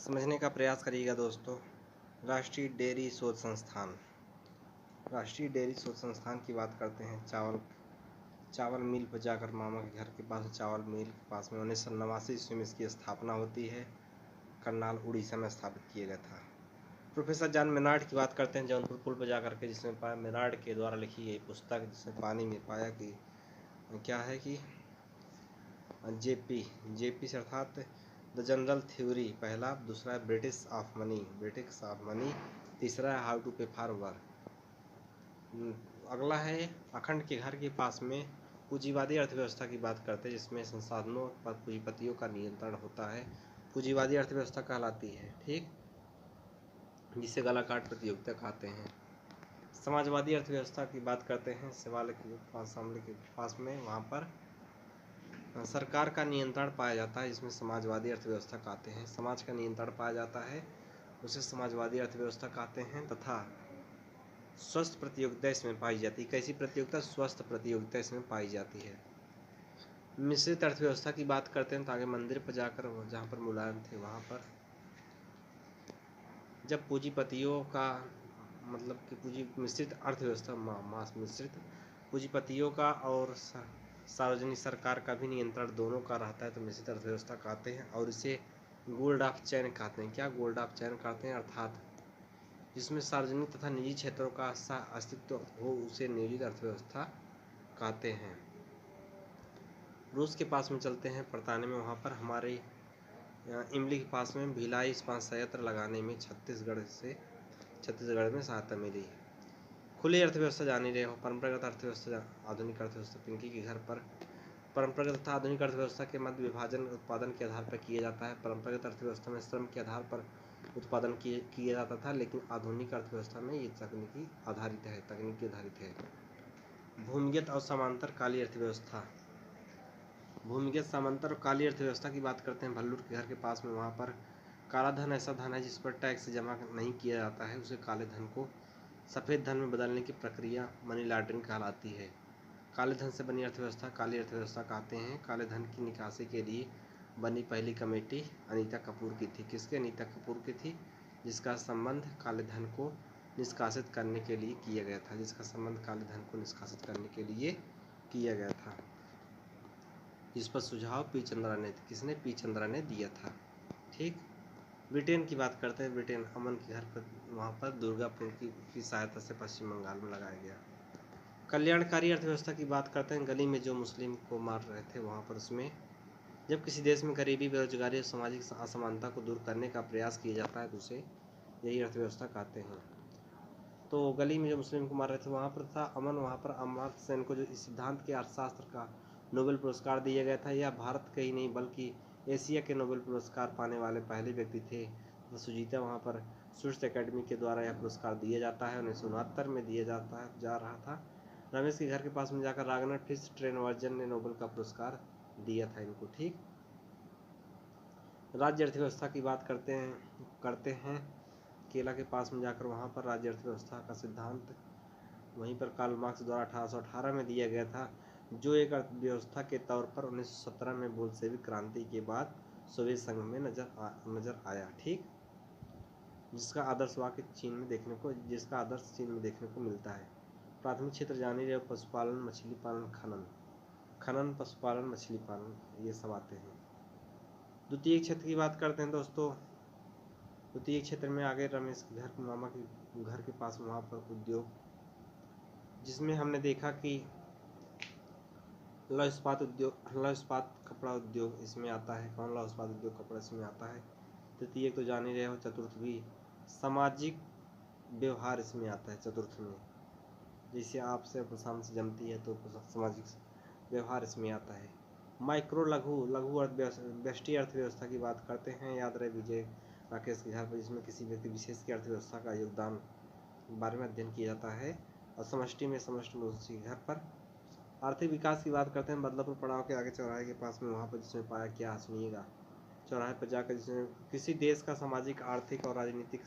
समझने का प्रयास करिएगा दोस्तों। राष्ट्रीय डेयरी शोध संस्थान, राष्ट्रीय डेयरी शोध संस्थान की बात करते हैं। चावल मिल पर जाकर मामा के घर के पास चावल मिल के पास में 1989 ईस्वी में इसकी स्थापना होती है। करनाल उड़ीसा में स्थापित किया गया था। प्रोफेसर जॉन मेनार्ड की बात करते हैं। जौनपुर पुल पर जाकर के जिसमें पाया मेनार्ड के द्वारा लिखी गई पुस्तक जिसमें पानी में पाया कि क्या है कि जेपी से अर्थात द जनरल थ्योरी पहला, दूसरा है ब्रिटिश ऑफ मनी, तीसरा है हाउ टू पे फॉर वर्क। अगला है अखंड के घर के पास में पूंजीवादी अर्थव्यवस्था की बात करते हैं जिसमें संसाधनों पर पूंजीपतियों का नियंत्रण होता है। पूंजीवादी अर्थव्यवस्था कहलाती है, ठीक, जिसे गला काट प्रतियोगिता कहते हैं। समाजवादी अर्थव्यवस्था की बात करते हैं। शिवालय के पास में वहाँ पर सरकार का नियंत्रण पाया जाता है जिसमें समाजवादी अर्थव्यवस्था कहते हैं। समाज का नियंत्रण पाया जाता है उसे समाजवादी अर्थव्यवस्था कहते हैं। तथा स्वस्थ प्रतियोगिता इसमें पाई जाती है। कैसी प्रतियोगिता? स्वस्थ प्रतियोगिता इसमें पाई जाती है। मिश्रित अर्थव्यवस्था की बात करते हैं तो आगे मंदिर पर जाकर जहाँ पर मुलायम थे वहाँ पर जब पूंजीपतियों का मतलब कि मिश्रित अर्थव्यवस्था मिश्रित पूंजीपतियों का और सार्वजनिक सरकार का भी नियंत्रण दोनों का रहता है तो मिश्रित अर्थव्यवस्था कहते हैं। और इसे गोल्ड ऑफ चैन कहते हैं। क्या गोल्ड ऑफ चैन कहते हैं? अर्थात जिसमें सार्वजनिक तथा निजी क्षेत्रों का अस्तित्व हो उसे नियोजित अर्थव्यवस्था कहते हैं। रूस के पास में चलते हैं परताने में। वहाँ पर हमारे इमली के पास में भिलाई इस्पात संयंत्र लगाने में छत्तीसगढ़ में सहायता मिली। खुली अर्थव्यवस्था जानी रहे हो। परंपरागत अर्थव्यवस्था, आधुनिक अर्थव्यवस्था। पिंकी के घर पर परंपरागत तथा आधुनिक अर्थव्यवस्था के मध्य विभाजन उत्पादन के आधार पर किया जाता है। परंपरागत अर्थव्यवस्था में श्रम के आधार पर उत्पादन किया जाता था, लेकिन आधुनिक अर्थव्यवस्था में ये तकनीकी आधारित है। भूमिगत और समांतर काली अर्थव्यवस्था। भूमिगत, समांतर और काली अर्थव्यवस्था की बात करते हैं। भल्लूर के घर के पास में वहाँ पर काला धन ऐसा धन है जिस पर टैक्स जमा नहीं किया जाता है, उसे काले धन को सफ़ेद धन में बदलने की प्रक्रिया मनी लॉन्ड्रिंग कहलाती है। काले धन से बनी अर्थव्यवस्था काली अर्थव्यवस्था कहते हैं। काले धन की निकासी के लिए बनी पहली कमेटी अनीता कपूर की थी। किसकी? अनीता कपूर की थी, जिसका संबंध काले धन को निष्कासित करने के लिए किया गया था। इस पर सुझाव पी चंद्रा ने, किसने? पी चंद्रा ने दिया था, ठीक। ब्रिटेन की बात करते हैं। ब्रिटेन अमन के घर पर वहाँ पर दुर्गापुर की सहायता से पश्चिम बंगाल में लगाया गया। कल्याणकारी अर्थव्यवस्था की बात करते हैं। गली में जो मुस्लिम को मार रहे थे वहाँ पर उसमें जब किसी देश में गरीबी, बेरोजगारी और सामाजिक असमानता को दूर करने का प्रयास किया जाता है तो उसे यही अर्थव्यवस्था कहते हैं। तो गली में जो मुस्लिम को मार रहे थे वहाँ पर था अमन। वहाँ पर अमर्त्य सेन को जो इस सिद्धांत के अर्थशास्त्र का नोबेल पुरस्कार दिया गया था, यह भारत के ही नहीं बल्कि एशिया के नोबेल पुरस्कार पाने वाले पहले व्यक्ति थे। तो सुजीता वहाँ पर स्विस एकेडमी के द्वारा यह पुरस्कार दिया जाता है। 1969 में दिया जा रहा था। रमेश के घर के पास में जाकर रागनर फिश ट्रेनवर्जन ने नोबेल का पुरस्कार दिया था इनको, ठीक। राज्य अर्थव्यवस्था की बात करते हैं। केला के पास में जाकर वहाँ पर राज्य अर्थव्यवस्था का सिद्धांत वहीं पर कार्ल मार्क्स द्वारा 1818 में दिया गया था, जो एक अर्थव्यवस्था के तौर पर 1917 में बोल्शेविक क्रांति के बाद सोवियत संघ में नजर आया, ठीक, जिसका आदर्श चीन में देखने को मिलता है। प्राथमिक क्षेत्र जानी रहे, पशुपालन, मछली पालन, खनन, पशुपालन, मछली पालन, ये सब आते हैं। द्वितीय क्षेत्र की बात करते हैं दोस्तों। द्वितीय क्षेत्र में आगे रमेश के घर, मामा के घर के पास वहाँ पर उद्योग, जिसमें हमने देखा कि लौह इस्पात कपड़ा उद्योग इसमें आता है। कौन? लौह इस्पात उद्योग कपड़ा इसमें आता है। तृतीय तो जान ही रहे हो। चतुर्थ भी सामाजिक व्यवहार इसमें आता है। चतुर्थ में जैसे आपसे शाम से जमती है तो सामाजिक व्यवहार इसमें आता है। माइक्रो लघु व्यष्टि अर्थव्यवस्था की बात करते हैं। याद रहे विजय राकेश के घर पर, जिसमें किसी व्यक्ति विशेष की अर्थव्यवस्था का योगदान बारे में अध्ययन किया जाता है। और समष्टि में के घर पर आर्थिक विकास की बात करते हैं। बदलापुर पड़ाव के आगे चौराहे के पास में वहाँ पर जिसमें पाया, क्या सुनिएगा, चौराहे पर जाकर जिसमें किसी देश का सामाजिक, आर्थिक और राजनीतिक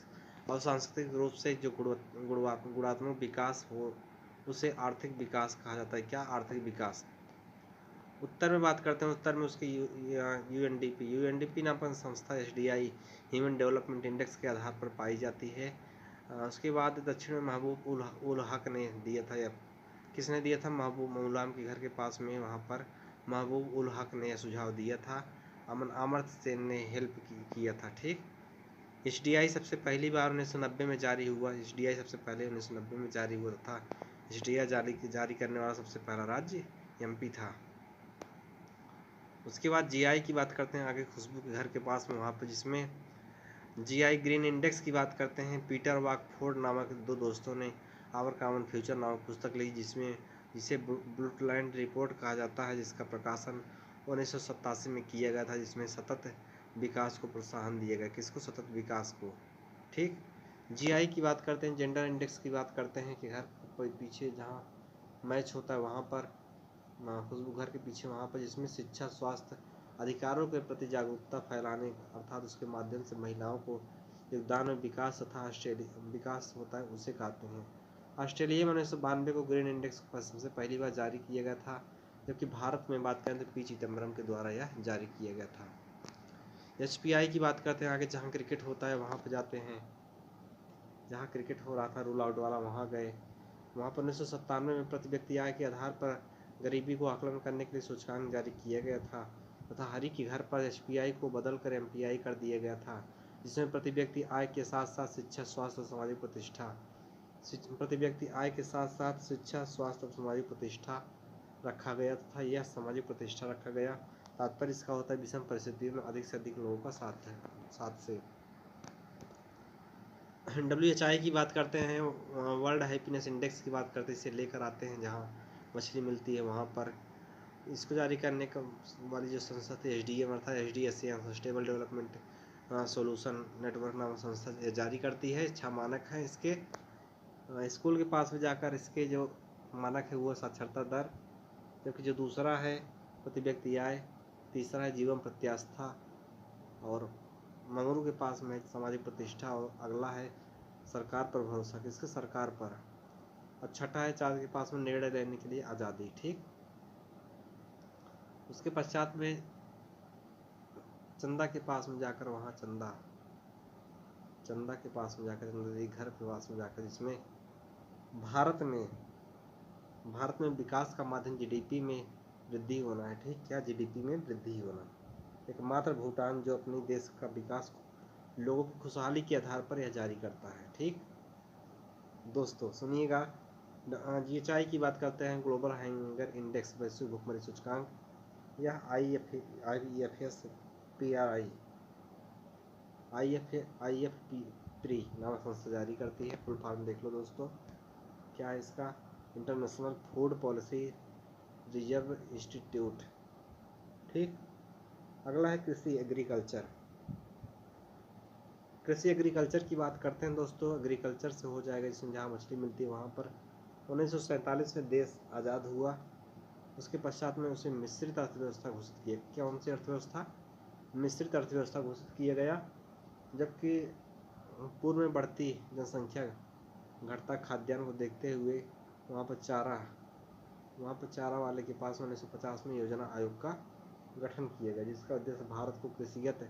और सांस्कृतिक रूप से जो गुणात्मक विकास हो उसे आर्थिक विकास कहा जाता है। क्या? आर्थिक विकास। उत्तर में बात करते हैं, उत्तर में उसके यूएनडीपी नामक संस्था एचडीआई ह्यूमन डेवलपमेंट इंडेक्स के आधार पर पाई जाती है। उसके बाद दक्षिण में महबूब उल हक ने दिया था, या किसने दिया था? महबूब गुलाम के घर के पास में, वहाँ पर महबूब उल हक ने सुझाव दिया था। अमर्त्य सेन ने हेल्प किया था। ठीक, एचडीआई सबसे पहली बार 1990 में जारी हुआ। एचडीआई सबसे पहले 1990 में जारी हुआ था। एचडीआई जारी करने वाला सबसे पहला राज्य एमपी था। उसके बाद जीआई की बात करते हैं आगे, खुशबू के घर के पास में, वहाँ पर जिसमें जीआई ग्रीन इंडेक्स की बात करते हैं। पीटर वॉकफोर्ड नामक दो दोस्तों ने आवर कॉमन फ्यूचर नामक पुस्तक लिखी, जिसे ब्लूटलैंड रिपोर्ट कहा जाता है, जिसका प्रकाशन 1987 में किया गया था, जिसमें सतत विकास को प्रोत्साहन दिया गया। किसको? सतत विकास को। ठीक, जीआई की बात करते हैं, जेंडर इंडेक्स की बात करते हैं कि घर कोई पीछे जहाँ मैच होता है वहाँ पर, खुशबू घर के पीछे वहाँ पर, जिसमें शिक्षा, स्वास्थ्य, अधिकारों के प्रति जागरूकता फैलाने अर्थात उसके माध्यम से महिलाओं को योगदान में विकास तथा विकास होता है, उसे कहते हैं। ऑस्ट्रेलिया में 1992 को ग्रीन इंडेक्स सबसे पहली बार जारी किया गया था, जबकि भारत में बात करें तो पी चिदम्बरम के द्वारा यह जारी किया गया था। एचपीआई की बात करते हैं आगे, जहाँ क्रिकेट होता है वहाँ पर जाते हैं। जहाँ क्रिकेट हो रहा था रूल आउट वाला, वहाँ गए। वहाँ पर 1997 में प्रति व्यक्ति आय के आधार पर गरीबी को आकलन करने के लिए सूचकांक जारी किया गया था, तथा हर एक के घर पर एचपीआई को बदलकर एमपीआई कर दिया गया था, जिसमें प्रति व्यक्ति आय के साथ साथ शिक्षा, स्वास्थ्य और सामाजिक प्रतिष्ठा प्रति व्यक्ति आय के साथ साथ शिक्षा, स्वास्थ्य और सामाजिक प्रतिष्ठा रखा गया तथा यह सामाजिक प्रतिष्ठा रखा गया। तात्पर्य इसका होता है विषम परिस्थितियों में अधिक से अधिक लोगों का साथ से। WHI की बात करते हैं, वर्ल्ड हैप्पीनेस इंडेक्स की बात करते हैं, इसे लेकर आते हैं जहाँ मछली मिलती है वहाँ पर। इसको जारी करने का वाली जो संस्था थी एचडीएम अर्थात एचडीएससी सस्टेनेबल डेवलपमेंट सोल्यूशन नेटवर्क नामक संस्था जारी करती है। 6 मानक हैं इसके। स्कूल के पास में जाकर इसके जो मानक है वो साक्षरता दर, जबकि जो दूसरा है प्रति व्यक्ति आय, तीसरा है जीवन प्रत्याशा, और मंगरू के पास में सामाजिक प्रतिष्ठा, और अगला है सरकार पर भरोसा। किसके? सरकार पर। और छठा है चाँद के पास में निर्णय लेने के लिए आज़ादी। ठीक, उसके पश्चात में चंदा के पास में जाकर, वहाँ चंदा के पास में जाकर, चंदा घर के पास में जाकर, जिसमें भारत में विकास का माध्यम जीडीपी में वृद्धि होना है। ठीक, क्या? जीडीपी में वृद्धि होना। एकमात्र भूटान जो अपनी देश का विकास लोगों की खुशहाली के आधार पर यह जारी करता है। ठीक दोस्तों, सुनिएगा। जीएचआई की बात करते हैं, ग्लोबल हंगर इंडेक्स, वैश्विक भूखमरी सूचकांक। यह IFP3 नामक संस्था जारी करती है। फुल फॉर्म देख लो दोस्तों, क्या है इसका? International food policy reserve institute. ठीक, अगला है कृषि एग्रीकल्चर की बात करते हैं दोस्तों। एग्रीकल्चर से हो जाएगा, जिसमें जहाँ मछली मिलती है वहाँ पर 1947 में देश आज़ाद हुआ। उसके पश्चात में उसे मिश्रित अर्थव्यवस्था घोषित किया। क्या? कौन सी अर्थव्यवस्था? मिश्रित अर्थव्यवस्था घोषित किया गया, जबकि पूर्व में बढ़ती जनसंख्या, घटता खाद्यान्न को देखते हुए वहाँ पर चारा वाले के पास 1950 में योजना आयोग का गठन किया गया, जिसका उद्देश्य भारत को कृषिगत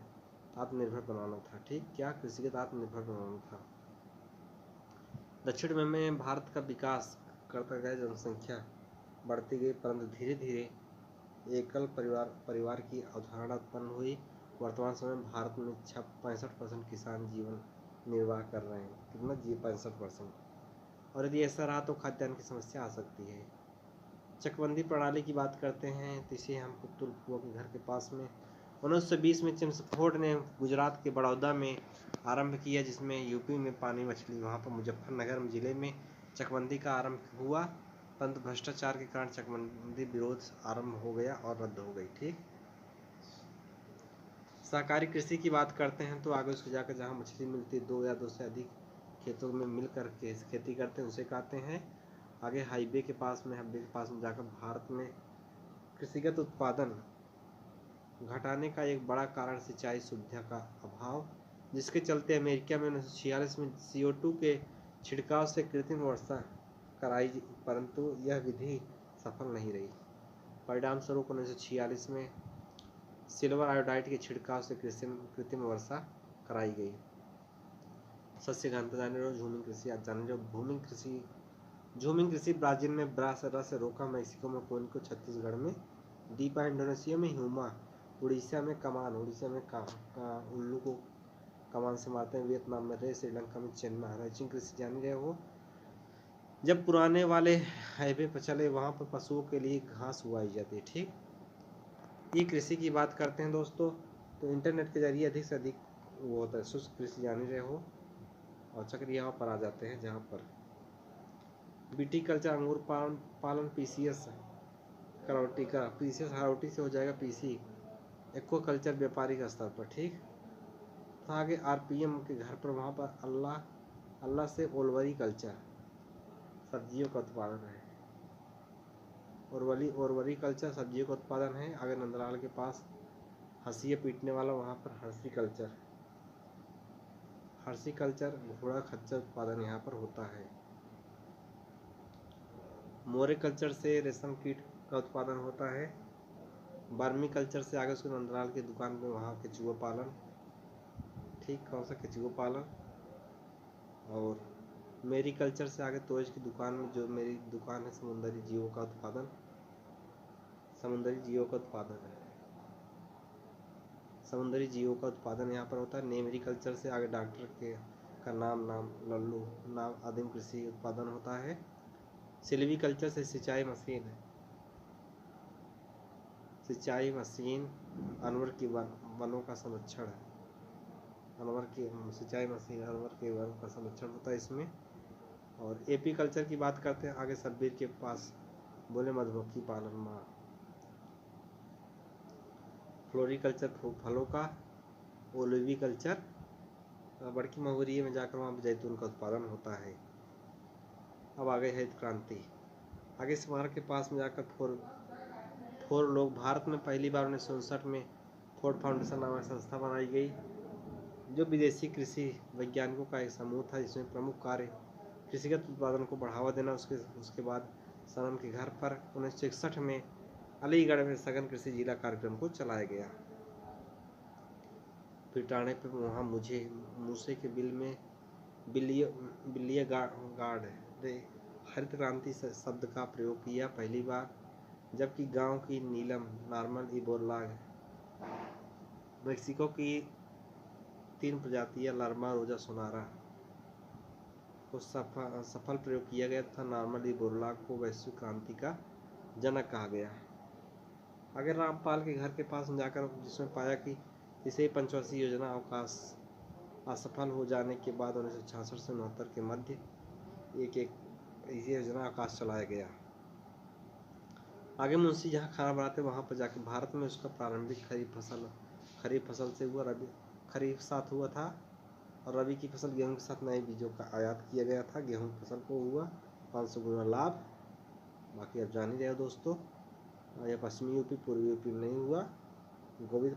आत्मनिर्भर बनाना था। ठीक, क्या? कृषिगत आत्मनिर्भर बनाना था। दक्षिण में भारत का विकास करता गया, जनसंख्या बढ़ती गई, परंतु धीरे धीरे एकल परिवार की अवधारणा उत्पन्न हुई। वर्तमान समय में भारत में 65% किसान जीवन निर्वाह कर रहे हैं। कितना? 65%। और यदि ऐसा रहा तो खाद्यान्न की समस्या आ सकती है। चकबंदी प्रणाली की बात करते हैं, तो इसे हम पुतुल फुआ के घर के पास में 1920 में चेम्सफोर्ड ने गुजरात के बड़ौदा में आरंभ किया, जिसमें यूपी में पानी मछली, वहाँ पर मुजफ्फरनगर जिले में चकबंदी का आरंभ हुआ, परंतु भ्रष्टाचार के कारण चकबंदी विरोध आरंभ हो गया और रद्द हो गई। ठीक, सहकारी कृषि की बात करते हैं, तो आगे उसके जाकर जहाँ मछली मिलती है, 2 या 2 से अधिक खेतों में मिलकर के खेती करते हैं, उसे कहते हैं। आगे हाईवे के पास में जाकर भारत में कृषिगत उत्पादन घटाने का एक बड़ा कारण सिंचाई सुविधा का अभाव, जिसके चलते अमेरिका में 1946 में CO2 के छिड़काव से कृत्रिम वर्षा कराई, परंतु यह विधि सफल नहीं रही। परिणाम स्वरूप 1946 में सिल्वर आयोडाइड के छिड़काव से कृत्रिम वर्षा कराई गई। सस्य घनता जाने रहो, झूमिंग कृषि आज जाने रहो। झूमिंग कृषि ब्राजील में ब्रासरस रोका, मैक्सिको में कोनिको, छत्तीसगढ़ में दीपा, इंडोनेशिया में ह्यूमा, उड़ीसा में कमान, उड़ीसा में उल्लू को कमान से मारते हैं, वियतनाम में रे, श्रीलंका में चेन्ना। रैंचिंग कृषि जान रहे हो, जब पुराने वाले हाईवे पर चले वहाँ पर पशुओं के लिए घास उगाई जाती है। ठीक, ई कृषि की बात करते हैं दोस्तों, तो इंटरनेट के जरिए अधिक से अधिक वो होता है। शुष्क कृषि जान रहे हो, और चक्र यहाँ पर आ जाते हैं जहाँ पर बीटी कल्चर, अंगूर पालन, पीसीएस करौटी का, पीसीएस हरौटी से हो जाएगा पीसी, एक्वा कल्चर व्यापारिक स्तर पर। ठीक, तो आगे आरपीएम के घर पर वहाँ पर अल्लाह से ओलवरी कल्चर, सब्जियों का उत्पादन है। ओरवरी कल्चर सब्जियों का उत्पादन है। आगे नंदलाल के पास हंसिए पीटने वाला, वहाँ पर हर्षी कल्चर घोड़ा खच्चर उत्पादन यहाँ पर होता है। मोरे कल्चर से रेशम कीट का उत्पादन होता है। बर्मी कल्चर से आगे उसको नंदलाल की दुकान में वहाँ केचुआ पालन। ठीक, कौन सा केचुआ पालन। और मेरी कल्चर से आगे तोज की दुकान में, जो मेरी दुकान है, समुद्री जीवों का उत्पादन है। समुद्री जीवों का उत्पादन यहाँ पर होता है। नेमरी कल्चर से आगे डॉक्टर के का नाम लल्लू नाम आदिम कृषि उत्पादन होता है। सिल्वी कल्चर से सिंचाई मशीन अनवर की वनों का संरक्षण है। सिंचाई मशीन अनवर के वनों का संरक्षण होता है इसमें। और एपी कल्चर की बात करते हैं, आगे सब्बीर के पास बोले मधुमक्खी पालन माँ। फ्लोरिकल्चर फलों का। ओलिवी कल्चर बड़की महुरिये में जाकर वहाँ जैतून का उत्पादन होता है। अब आगे हरित क्रांति। आगे स्मारक के पास में जाकर फोर लोग, भारत में पहली बार 1959 में फोर्ड फाउंडेशन नामक संस्था बनाई गई, जो विदेशी कृषि वैज्ञानिकों का एक समूह था, जिसमें प्रमुख कार्य कृषिगत उत्पादन को बढ़ावा देना। उसके बाद सनम के घर पर 1961 में अलीगढ़ में सघन कृषि जिला कार्यक्रम को चलाया गया। पिटाने पे वहाँ मूसे के बिल में बिल्लिया गार्ड ने हरित क्रांति शब्द का प्रयोग किया पहली बार, जबकि गांव की नीलम नॉर्मल इबोलाग, मेक्सिको की 3 प्रजातियां लार्मा रोजा सोनारा को सफल प्रयोग किया गया था। नॉर्मल इबोलाग को वैश्विक क्रांति का जनक कहा गया। आगे रामपाल के घर के पास जाकर, जिसमें पाया कि इसे पंचवर्षीय योजना अवकाश असफल हो जाने के बाद 1966 से 69 के मध्य एक योजना अवकाश चलाया गया। आगे मुंशी जहाँ खाना बनाते वहाँ पर जाकर भारत में उसका प्रारंभिक खरीफ फसल से हुआ, खरीफ साथ हुआ था, और रबी की फसल गेहूं के साथ नए बीजों का आयात किया गया था। गेहूं की फसल को हुआ 500 गुना लाभ। बाकी आप जान ही रहे हो दोस्तों, यह पश्चिमी यूपी पूर्वी यूपी में नहीं हुआ। गोविंद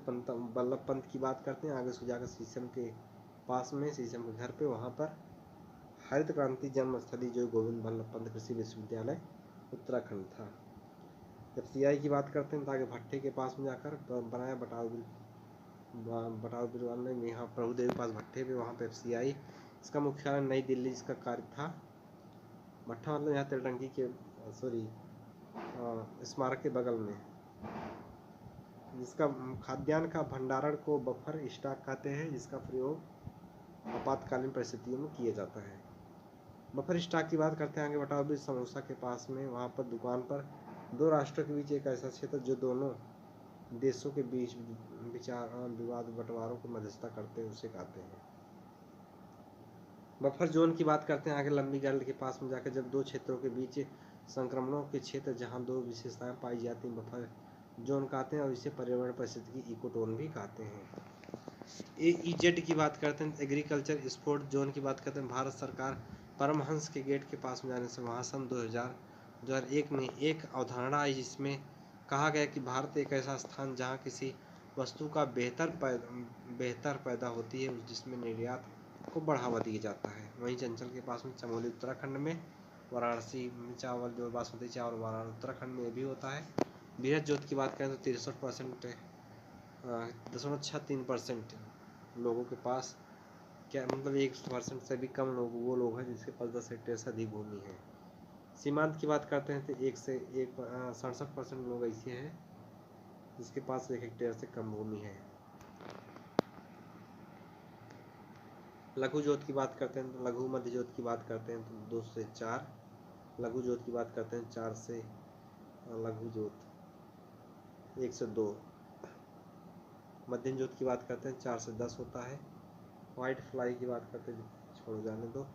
बल्लभ पंत की बात करते हैं, आगे उसको जाकर शीशम के पास में, शीशम के घर पे, वहाँ पर हरित क्रांति जन्मस्थली जो गोविंद बल्लभ पंत कृषि विश्वविद्यालय उत्तराखंड था। जब सीआई की बात करते हैं तो आगे भट्टे के पास में जाकर बनाया बटाव बिरवाल ने, यहाँ प्रभुदेव के पास भट्टे पे, वहाँ पे FCI, इसका मुख्यालय नई दिल्ली, जिसका कार्य था भट्टा मतलब यहाँ तेलटंकी के स्मारक के बगल में, जिसका खाद्यान्न का भंडारण को बफर स्टॉक कहते हैं, जिसका प्रयोग आपातकालीन परिस्थितियों में किया जाता है। बफर स्टॉक की बात करते हैं आगे बटाव समोसा के पास में, वहाँ पर दुकान पर 2 राष्ट्रों के बीच एक ऐसा क्षेत्र जो दोनों देशों के बीच विवाद बंटवारों को मध्यस्थता करते हैं, उसे कहते हैं। बफर जोन की बात करते हैं आगे लंबी गैलरी के पास में जाकर, जब 2 क्षेत्रों के बीच संक्रमणों के क्षेत्र जहां 2 विशेषताएं पाई जाती हैं, बफर जोन कहते हैं, और इसे पर्यावरण परिस्थिति की इकोटोन भी कहते हैं। EEZ की बात करते हैं, एग्रीकल्चर स्पोर्ट जोन की बात करते हैं। भारत सरकार परमहंस के गेट के पास में जाने से वहाँ सन 2001 में एक अवधारणा आई, जिसमें कहा गया कि भारत एक ऐसा स्थान जहाँ किसी वस्तु का बेहतर पैदा होती है, जिसमें निर्यात को बढ़ावा दिया जाता है। वहीं चंचल के पास में चमोली उत्तराखंड में, वाराणसी में चावल जो बासमती चावल वाराणसी उत्तराखंड में भी होता है। बृहद जोत की बात करें तो 63% 0.63% लोगों के पास, क्या मतलब 1% से भी कम लोग वो लोग हैं जिसके पास 10 हेक्टेयर से अधिक भूमि है। सीमांत की बात करते हैं तो 67% लोग ऐसे हैं जिसके पास 1 हेक्टेयर से कम भूमि है। लघु जोत की बात करते हैं तो लघु मध्य जोत की बात करते हैं तो 2 से 4, लघु जोत की बात करते हैं 4 से, लघु जोत 1 से 2, मध्यम जोत की बात करते हैं 4 से 10 होता है। व्हाइट फ्लाई की बात करते हैं, छोड़ो जाने दो।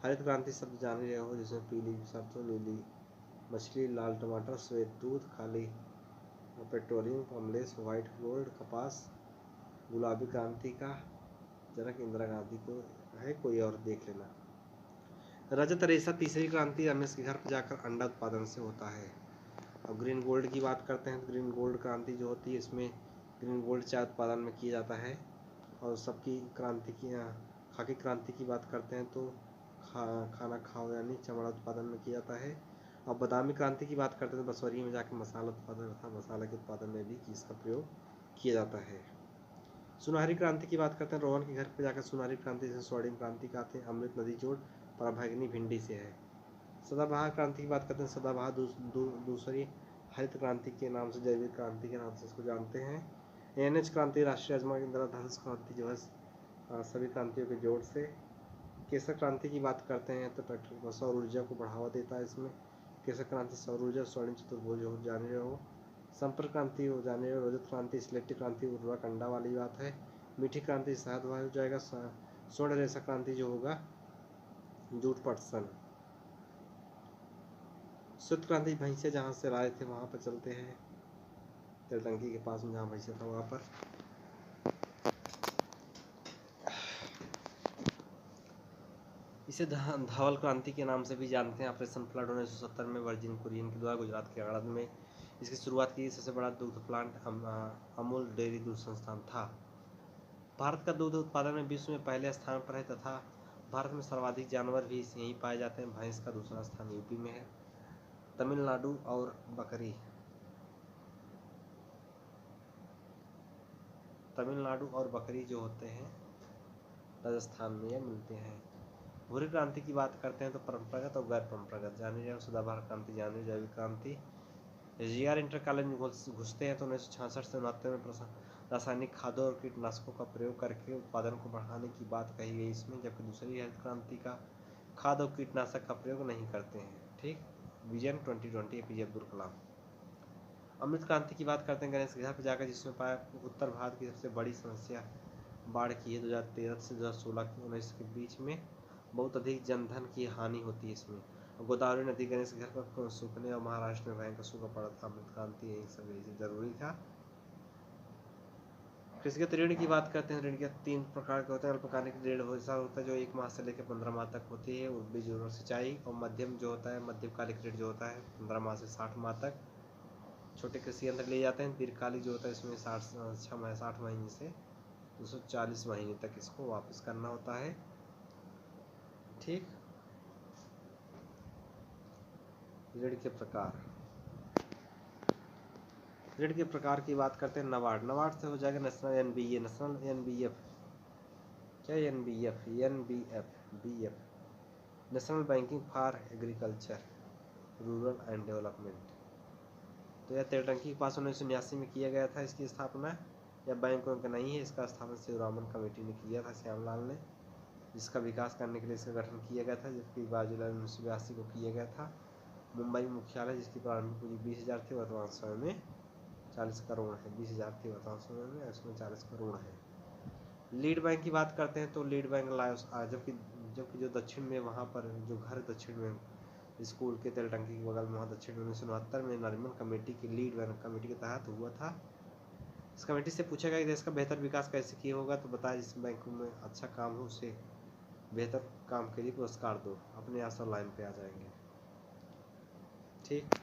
हरित क्रांति शब्द जान रहे हो, जिसमें पीली सरसों, नीली मछली, लाल टमाटर, श्वेत दूध, काली पेट्रोलियम, कमलेश, व्हाइट गोल्ड, कपास। गुलाबी क्रांति का जनक इंदिरा गांधी को है, कोई और देख लेना। रजत रेशा तीसरी क्रांति रमेश के घर पर जाकर अंडा उत्पादन से होता है। अब ग्रीन गोल्ड की बात करते हैं तो ग्रीन गोल्ड क्रांति जो होती है इसमें ग्रीन गोल्ड चाय उत्पादन में किया जाता है। और सबकी क्रांति की खाकी क्रांति की बात करते हैं तो खाना खाओ यानी चमड़ा उत्पादन में किया जाता है। और बादामी क्रांति की बात करते हैं तो बसवरिया में जाकर मसाला उत्पादन तथा मसाला के उत्पादन में भी इसका प्रयोग किया जाता है। सुनहरी क्रांति की बात करते हैं, रोहन के घर पर जाकर सुनहरी क्रांति से स्वर्णिम क्रांति कहते हैं। अमृत नदी जोड़ पराभैगनी भिंडी से है। सदाबहार क्रांति की बात करते हैं, सदाबहार दूसरी हरित क्रांति के नाम से, जैविक क्रांति के नाम से इसको जानते हैं। एनएच क्रांति राष्ट्रीय राजमार्ग इंदिराधनुष क्रांति जो है सभी क्रांतियों के जोड़ से। केसर क्रांति की बात करते हैं तो पेट्रोल सौर ऊर्जा को बढ़ावा देता है इसमें। केसर क्रांति सौर ऊर्जा, स्वर्णिम चतुर्भुज हो जाने रहे हो। संपर्क क्रांति हो जाने रहे हो। रजत क्रांति सिलेक्टिव क्रांति उर्वरक अंडा वाली बात है। मीठी क्रांति शहद वाला हो जाएगा। स्वर्ण रेशा क्रांति जो होगा जूट पटसन। श्वेत क्रांति भैंसे जहाँ से लाए थे वहाँ पर चलते हैं, तेलटंकी के पास में जहाँ भैंसे था वहाँ पर। इसे धवल क्रांति के नाम से भी जानते हैं। ऑपरेशन फ्लड 1970 में वर्जिन कुरियन के द्वारा गुजरात के आगरा में इसकी शुरुआत की। सबसे बड़ा दूध प्लांट अमूल डेयरी दूध संस्थान था। भारत का दूध उत्पादन में विश्व में पहले स्थान पर है तथा भारत में सर्वाधिक जानवर भी यहीं पाए जाते हैं। भैंस का दूसरा स्थान यूपी में है। तमिलनाडु और बकरी जो होते हैं राजस्थान में यह मिलते हैं। भूरी क्रांति की बात करते हैं तो परंपरागत और गैर परंपरागत जानी जाए। सदाबहार क्रांति जानी, जैविक क्रांति। जीआर इंटर कॉलेज में घुसते हैं तो 1966 से 69 में रासायनिक खादों और कीटनाशकों का प्रयोग करके उत्पादन को बढ़ाने की बात कही गई इसमें, जबकि दूसरी हरित क्रांति का खाद और कीटनाशक का प्रयोग नहीं करते हैं। ठीक, विजन 2020 एपीजे अब्दुल कलाम। अमृत क्रांति की बात करते हैं गणेश के घर पर जाकर, जिसमें पाया उत्तर भारत की सबसे बड़ी समस्या बाढ़ की है। 2013 से 2016 के 19 के बीच में बहुत अधिक जनधन की हानि होती है इसमें। गोदावरी नदी गणेश के घर पर सूखने और महाराष्ट्र में भयंकर सूखा पड़ा था। अमृत क्रांति यही सब जरूरी था। कृषिगत ऋण की बात करते हैं। ऋण के 3 प्रकार के होते हैं। अल्पकालिक ऋण वैसा होता है जो 1 माह से लेकर 15 माह तक होती है, वो बीज और सिंचाई। और मध्यम जो होता है, मध्यकालिक ऋण जो होता है 15 माह से 60 माह तक छोटे कृषि यंत्र लिए जाते हैं। दीर्घकालिक जो होता है इसमें 60 महीने से 240 महीने तक इसको वापस करना होता है। ठीक, ऋण के प्रकार। ऋण के प्रकार की बात करते हैं। नबार्ड से हो जाएगा नेशनल एनबीए, नेशनल एनबीएफ, क्या NBF, BF, national banking for agriculture, rural and development. तो यह तेलटंकी के पास 1989 में किया गया था इसकी स्थापना। यह बैंक का नहीं है, इसका स्थापना शिवरामन कमेटी ने किया था, श्यामलाल ने, जिसका विकास करने के लिए इसका गठन किया गया था, जबकि 12 जुलाई 1982 को किया गया था। मुंबई में मुख्यालय, जिसकी प्रारंभिक पूंजी 20,000 थी, वर्तमान समय में 40 करोड़ है। 20,000 थी वर्तमान समय में, इसमें 40 करोड़ है। लीड बैंक की बात करते हैं तो लीड बैंक जबकि जो दक्षिण में वहाँ पर जो घर दक्षिण में स्कूल के तेलटंकी के बगल में वहाँ दक्षिण में 1969 में नरीमन कमेटी की लीड बैंक कमेटी के तहत हुआ था। इस कमेटी से पूछा गया कि देश का बेहतर विकास कैसे किया होगा, तो बताया जिस बैंक में अच्छा काम हो उसे बेहतर काम के लिए पुरस्कार दो। अपने यहाँ सब लाइन पे आ जाएंगे। ठीक।